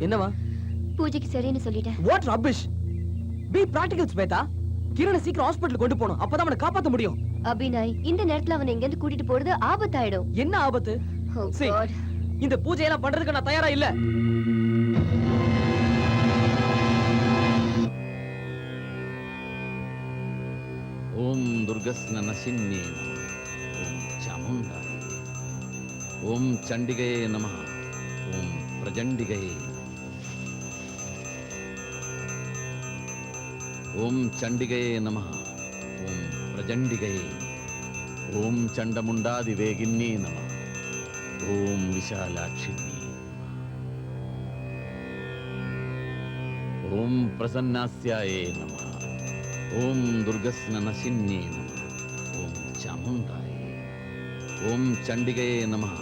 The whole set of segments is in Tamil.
என்னவா? பூஜைக்கு சரின்னு சொல்லிட்டேன். What rubbish. Be practical Shweta. கிரணை சீக்கிரம் ஹாஸ்பிடல் கொண்டு போணும். அப்பதான் அவனை காப்பாத்த முடியும். அபிநய், இந்த நேரத்துல அவனை எங்க இருந்து கூட்டிட்டு போறது ஆபத்தாயிடும். என்ன ஆபத்து? Oh God. இந்த பூஜையெல்லாம் பண்றதுக்கு நான் தயாரா இல்ல. ஓம் துர்கஸ்னசின்னே நமः. ஓம் சாமுண்டாய. ஓம் சண்டிகையே நமः. ஓம் பிரஜண்டிகையே. ஓம் சண்டிகையே நமः. ஓம் பிரஜண்டிகையே. ஓம் சண்டமுண்டாதி வேகின்னே நமः. ஓம் விஷாலாட்சினே. ஓம் பிரசன்னாஸ்யாயே நமः. ஓம் துர்கஸ்னசின்னே நமः. ஓம் சாமுண்டாய. ஓம் சண்டிகையே நமः.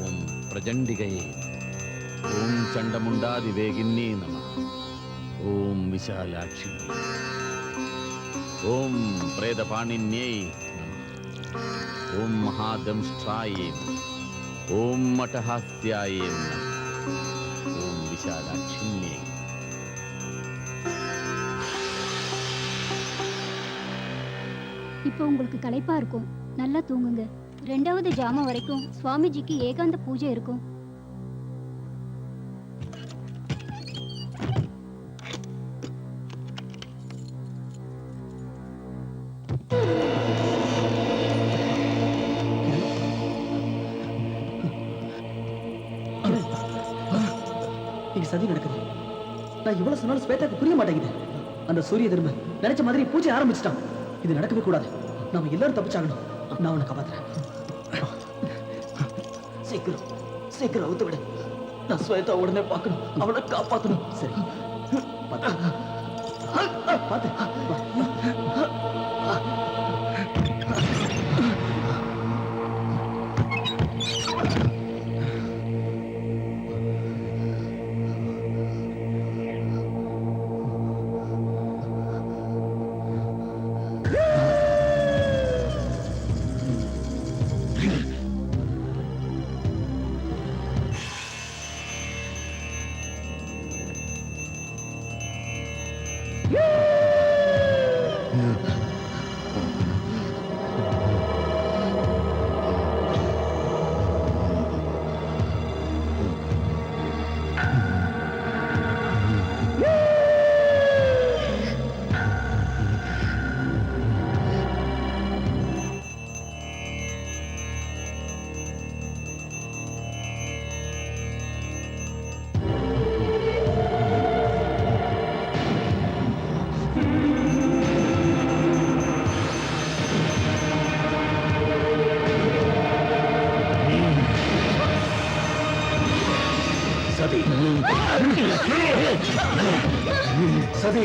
ஓம் பிரஜண்டிகையே. ஓம் சண்டமுண்டாதி வேகின்னே நமः. ஓம் விஷாலாட்சினே. ஓம் பிரேதபாணின்யே நமः. ஓம் மகாதம்ஷ்ட்ராயே நமः. ஓம் மட்டஹாஸ்யாயே நமः. ஓம் விஷாலாட்சினே. இப்போ உங்களுக்கு களைப்பா இருக்கும், நல்லா தூங்குங்க. 2வது ஜாமம் வரைக்கும் சுவாமிஜிக்கு ஏகாந்த பூஜை இருக்கும். இங்க சதி நடக்குது. நான் இவ்வளவு சொன்னாலும் ஸ்வேதாக்கு புரிய மாட்டேங்குது. அந்த சூரிய தர்ம நினைச்ச மாதிரி பூஜை ஆரம்பிச்சிட்டான். இது நடக்கவே கூடாது. நாம எல்லாரும் தப்பிச்சாகணும். நான் உன்னை காப்பாத்துறேன். சீக்கிரம் சீக்கிரம் அவுத்து விடு. நான் ஸ்வேதா உடனே பார்க்கணும். அவளை காப்பாத்தணும். சரி பார்த்து சதி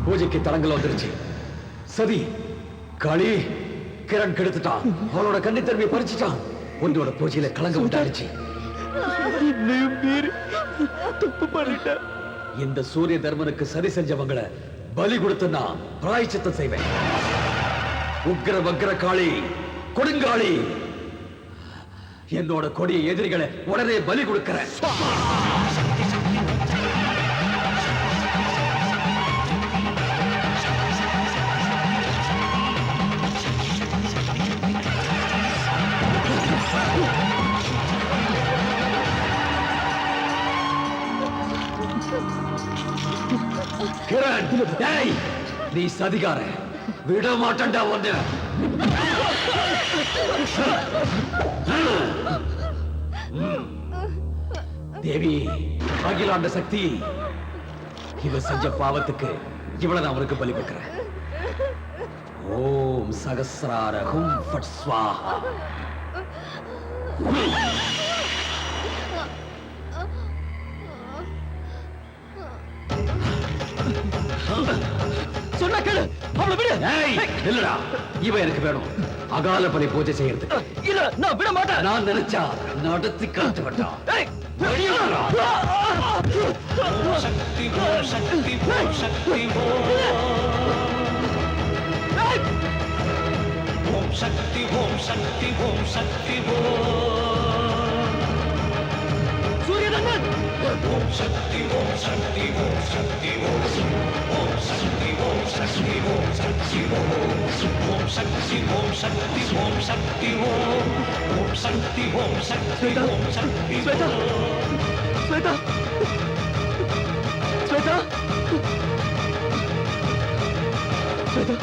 பூஜைக்கு தடங்கள் வந்துருச்சு. சதி காளி கிரண் கெடுத்துட்டான். அவனோட கன்னித்தன்மையை பறிச்சுட்டான். உன்னோட பூஜையில கலங்க உண்டாடுச்சு. தப்பு பண்ணிட்ட. இந்த சூரிய தர்மனுக்கு சரி செஞ்சவங்களை பலி கொடுத்து நான் பிராயச்சித்தம் செய்வேன். உக்கிர வக்ர காளி, கொடுங்காளி, என்னோட கொடிய எதிரிகளை உடனே பலி கொடுக்கிறேன். கிரண், டேய், நீ சதிகார விட மாட்டேன்டா ஒண்ணு. தேவி, அகிலாண்ட சக்தி, இவ செஞ்ச பாவத்துக்கு இவ்வளவு நான் அவருக்கு பலி கொடுக்கிறேன். ஓம் சகஸ்ரார ஹும் ஃபட் ஸ்வாஹா. சொன்னா கேளு, அவளை விடு. இல்லடா, இவ எனக்கு வேணும். அகால பலி பூஜை செய்யறதுக்கு. இல்ல, நான் விட மாட்டேன். நான் நினைச்சா நடத்தி காட்டு விட்டான். शक्ति ओम शक्ति ओम शक्ति ओम शक्ति ओम शक्ति ओम शक्ति சூரியதர்மன் ओम शक्ति ओम शक्ति ओम शक्ति ओम शक्ति ओम शक्ति ओम शक्ति ओम शक्ति ओम शक्ति ओम शक्ति ओम शक्ति ओम शक्ति ओम शक्ति ஸ்வேதா ஸ்வேதா ஸ்வேதா ஸ்வேதா